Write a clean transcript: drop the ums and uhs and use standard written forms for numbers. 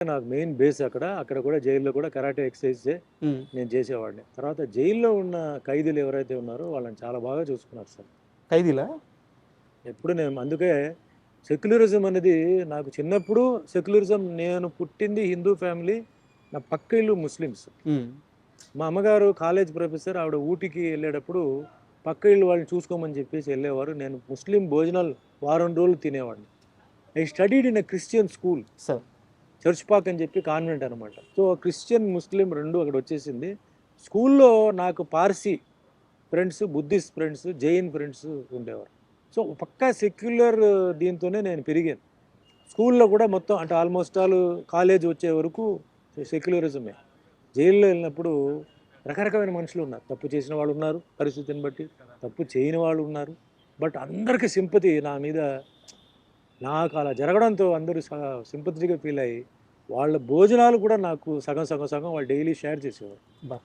నాకు main base అక్కడ. అక్కడ కూడా జైల్లో కూడా కరాటే ఎక్సర్సైజే హ్మ్. నేను చేసేవాడిని. తర్వాత జైల్లో ఉన్న ఖైదీలు ఎవరైతే ఉన్నారో వాళ్ళని చాలా బాగా చూసుకున్నారు సార్. ఖైదీలా? ఎప్పుడు నేను అందుకే సెక్యులరిజం అనేది నాకు చిన్నప్పుడు సెక్యులరిజం నేను పుట్టింది హిందూ ఫ్యామిలీ. నా పక్క ఇల్లు ముస్లిమ్స్. హ్మ్. మా అమ్మగారు కాలేజ్ ప్రొఫెసర్. ఆవిడ ఊటీకి వెళ్ళేటప్పుడు పక్క ఇల్లు వాళ్ళని చూసుకోమని చెప్పేసి వెళ్ళేవారు. నేను ముస్లిం భోజనాలు వారం రోజులు తినేవాడిని. I studied in a Christian school. Sir. Church Pak అని చెప్పి కాన్వెంట్ అనమాట. సో క్రిస్టియన్, ముస్లిం 2 అక్కడ వచ్చేసింది. స్కూల్లో నాకు Parsi friends, Buddhist friends, Jain friends ఉండేవారు. సో పక్కా సెక్యులర్ దీంతోనే నేను పెరిగాను. స్కూల్లో కూడా మొత్తం అంటే ఆల్మోస్ట్ ఆల్ కాలేజ్ వచ్చే వరకు సెక్యులరిజమే. జైల్లో వెళ్ళినప్పుడు రకరకమైన మనుషులు ఉన్నారు. తప్పు చేసిన వాళ్ళు ఉన్నారు పరిస్థితిని బట్టి. తప్పు చేయని వాళ్ళు ఉన్నారు. బట్ అందరికీ సింపతి నా మీద. నాకు అలా జరగడంతో అందరూ సింపథెటిక్‌గా ఫీల్ అయ్యి, వాళ్ళ భోజనాలు కూడా నాకు సగం, సగం, సగం వాళ్ళు డైలీ షేర్ చేసేవారు. అబ్బా!